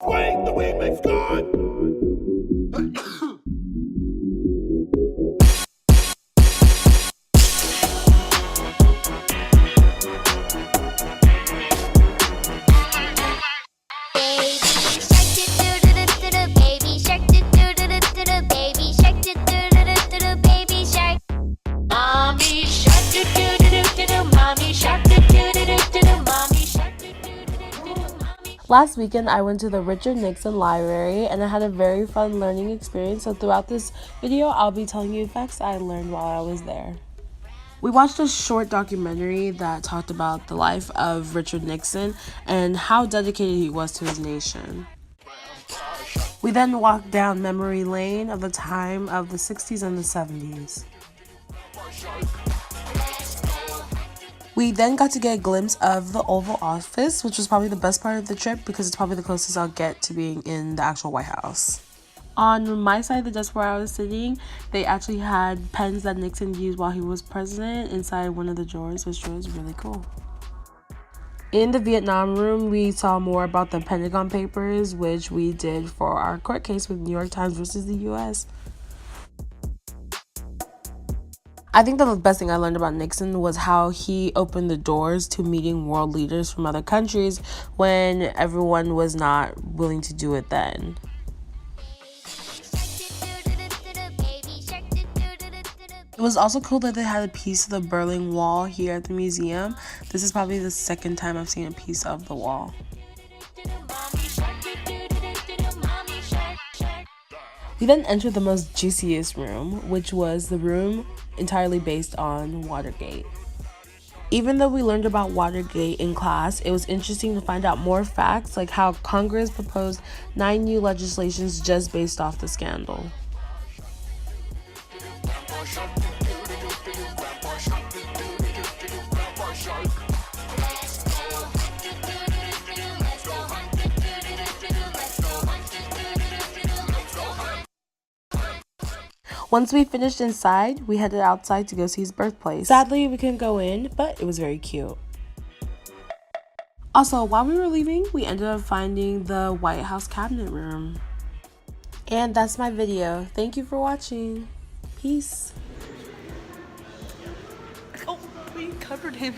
Wang, the way makes God. Last weekend, I went to the Richard Nixion Library and I had a very fun learning experience. So throughout this video, I'll be telling you facts I learned while I was there. We watched a short documentary that talked about the life of Richard Nixion and how dedicated he was to his nation. We then walked down memory lane of the time of the 60s and the 70s. We then got to get a glimpse of the Oval Office, which was probably the best part of the trip because it's probably the closest I'll get to being in the actual White House. On my side of the desk where I was sitting, they actually had pens that Nixon used while he was president inside one of the drawers, which was really cool. In the Vietnam room, we saw more about the Pentagon Papers, which we did for our court case with New York Times versus the US. I think the best thing I learned about Nixon was how he opened the doors to meeting world leaders from other countries when everyone was not willing to do it then. It was also cool that they had a piece of the Berlin Wall here at the museum. This is probably the second time I've seen a piece of the wall. We then entered the most juiciest room, which was the room entirely based on Watergate. Even though we learned about Watergate in class, it was interesting to find out more facts, like how Congress proposed 9 new legislations just based off the scandal. Once we finished inside, we headed outside to go see his birthplace. Sadly, we couldn't go in, but it was very cute. Also, while we were leaving, we ended up finding the White House cabinet room. And that's my video. Thank you for watching. Peace. Oh, we covered him.